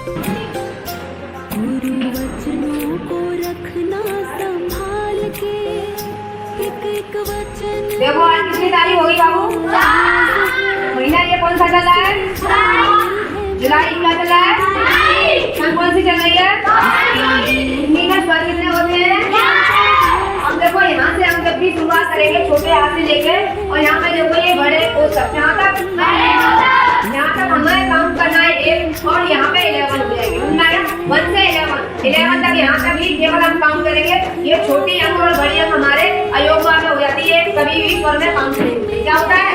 गुरु वचनों को रखना संभाल के, एक वचन। देखो आज कितनी तारीख होगी बाबू? महीना ये कौन सा चल रहा है? जुलाई। क्या चल रहा है? कौन सी चल रही है? हिंदी में स्वर कितने होते हैं? हम देखो यहाँ से हम जब भी शुरुआत करेंगे छोटे हाथ से लेके, और यहाँ पे देखो ये बड़े ओ सब यहाँ तक हमें काउंट करना है 1, और यहाँ पे 11 हो जाएगी। 1 से 11 तक यहाँ तक ही केवल हम काउंट करेंगे। ये छोटी अंक और बड़ी अंक हमारे अयोगवा में हो जाती है, कभी भी स्वर में काउंट नहीं होती। क्या होता है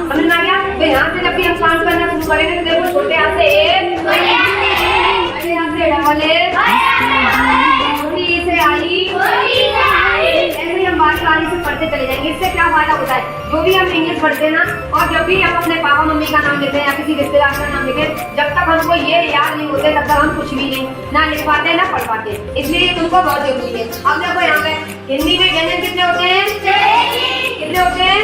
समझ में आ गया? तो यहाँ से जब भी हम काउंट करना शुरू करेंगे तो देखो छोटे हाथ से 1, बड़े हाथ से डबल 1, छोटी से आई, ऐसे हम बारी से पढ़ते चले जाएंगे। इससे क्या फायदा होता है? जो भी हम इंग्लिश पढ़ते हैं ना, और जब भी हम अपने पापा मम्मी का नाम लिखते हैं या किसी रिश्तेदार का नाम लिखे, जब तक हमको ये याद नहीं होते तब तक हम कुछ भी नहीं ना लिख पाते ना पढ़ पाते। इसलिए तुमको बहुत जरूरी है। अब देखो यहाँ पे हिंदी में व्यंजन कितने होते हैं? कितने होते हैं?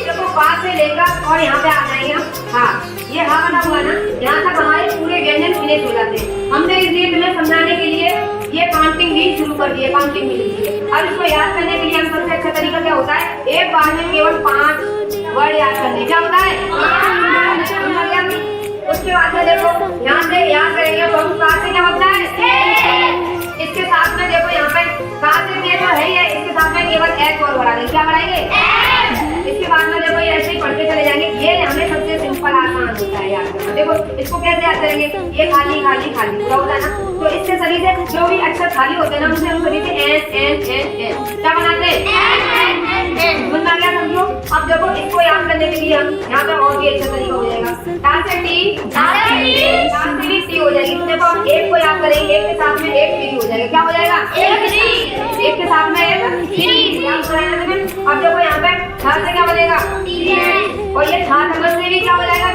देखो पा से लेकर और यहाँ पे आ जाएंगे हम हाँ, ये हाँ बना हुआ ना, यहाँ तक हमारे पूरे व्यंजन फिनिश हो जाते हैं। हमने इसलिए तुम्हें समझाने के लिए ये काउंटिंग भी शुरू कर दी है, काउंटिंग भी दी है। अब इसको याद करने के लिए हम सबसे अच्छा तरीका क्या होता है? एक बार में केवल 5 वर्ड याद करने। क्या होता है? उसके बाद में देखो यहाँ से याद करेंगे तो कहाँ से क्या होता है? इसके साथ में देखो यहाँ पे कहाँ से ये तो है ही है, इसके साथ में केवल एक और बढ़ा देंगे। क्या बढ़ाएंगे? इसके बाद में देखो ये ऐसे ही पढ़ते चले जाएंगे। ये हमें सबसे सिंपल आसान होता है याद करना। देखो इसको कैसे याद करेंगे? ये खाली खाली खाली पूरा होता है ना, तो इससे सभी से जो भी अक्षर खाली होते हैं ना, उनसे हम सभी से एन क्या बनाते हैं? बुनना क्या समझो। अब देखो इसको याद करने के लिए हम यहाँ पे और भी अच्छा तरीका हो जाएगा। टा से टी हो जाएगी। तो देखो हम एक को याद करेंगे, एक के साथ में एक फ्री हो जाएगा। क्या हो जाएगा? एक के साथ में एक फ्री याद करेंगे। अब देखो यहाँ पे था से क्या बनेगा? और ये था से भी क्या हो जाएगा?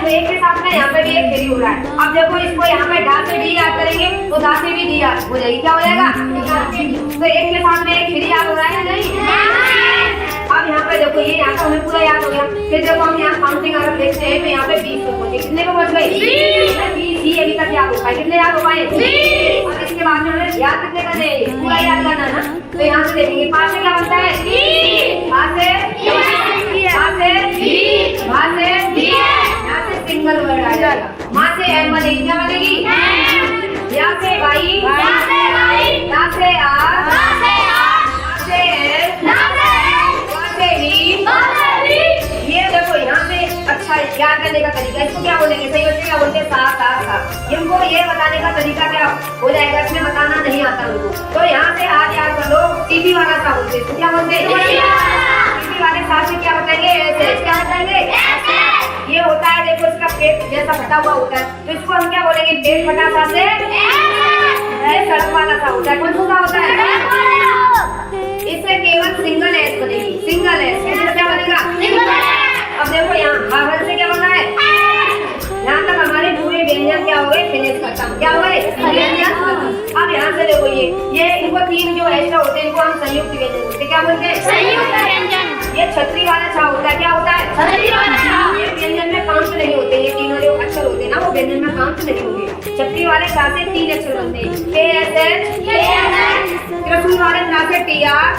तो एक के साथ में यहाँ पे भी एक फ्री हो रहा है। अब देखो इसको यहाँ पे डा से डी याद करेंगे तो दा से भी डी याद हो जाएगी। क्या हो जाएगा? तो एक के साथ में एक फ्री याद हो रहा है नहीं? अब यहाँ पे देखो ये यहाँ पे हमें पूरा याद हो गया। फिर देखो हम यहाँ काउंटिंग अगर देखते हैं तो यहाँ पे 20 तक पहुंचे। कितने को पहुंच गए? 20 अभी तक याद हो पाए। कितने याद हो पाए? अब इसके बाद में हमें याद कितने करने हैं? पूरा याद करना ना, तो यहाँ से देखेंगे 5 से क्या बनता है? यहाँ से सिंगल वर्ड आ जाएगा। माँ से एम बनेगी। क्या बनेगी? यहाँ से भाई, यहाँ से आर, ये देखो यहाँ से अच्छा याद करने का तरीका, इसको क्या बोलेंगे? सही बच्चे क्या बोलते हैं? सा। इनको ये बताने का तरीका क्या हो जाएगा? इसमें बताना नहीं आता उनको, तो यहाँ से आज याद कर लो। सीधी वाला सा बोलते हैं। क्या बोलते हैं? सीधी वाले सा से क्या बताएंगे? ऐसे। क्या बताएंगे? ये होता है देखो इसका पेट जैसा फटा हुआ होता है, तो इसको हम क्या बोलेंगे? पेट फटा सा से सड़क वाला सा होता है। कौन सा होता है? इससे केवल सिंगल एस बनेगी। सिंगल एस क्या बनेगा? अब देखो यहाँ बाहर से क्या बना है? यहाँ तक हमारे पूरे व्यंजन क्या हो गए? फिनिश खत्म। क्या हो गए? व्यंजन। अब यहाँ से देखो ये इनको 3 जो एक्स्ट्रा होते हैं इनको हम संयुक्त व्यंजन बोलते हैं। क्या बोलते हैं? संयुक्त व्यंजन। ये छतरी वाला छा होता है। क्या होता है? छतरी वाला छा। ये व्यंजन में काउंट नहीं होते। ये तीनों जो अक्षर होते हैं ना वो व्यंजन में काउंट नहीं होते। छतरी वाले छा से 3 अक्षर बनते हैं। कृष्ण वाले छा से TR,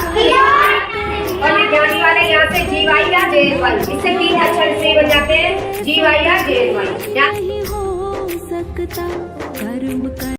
और ये ज्ञानी वाले यहाँ से GY या JY। इससे 3 अक्षर से बन जाते हैं GY या JY। हो सकता कर्म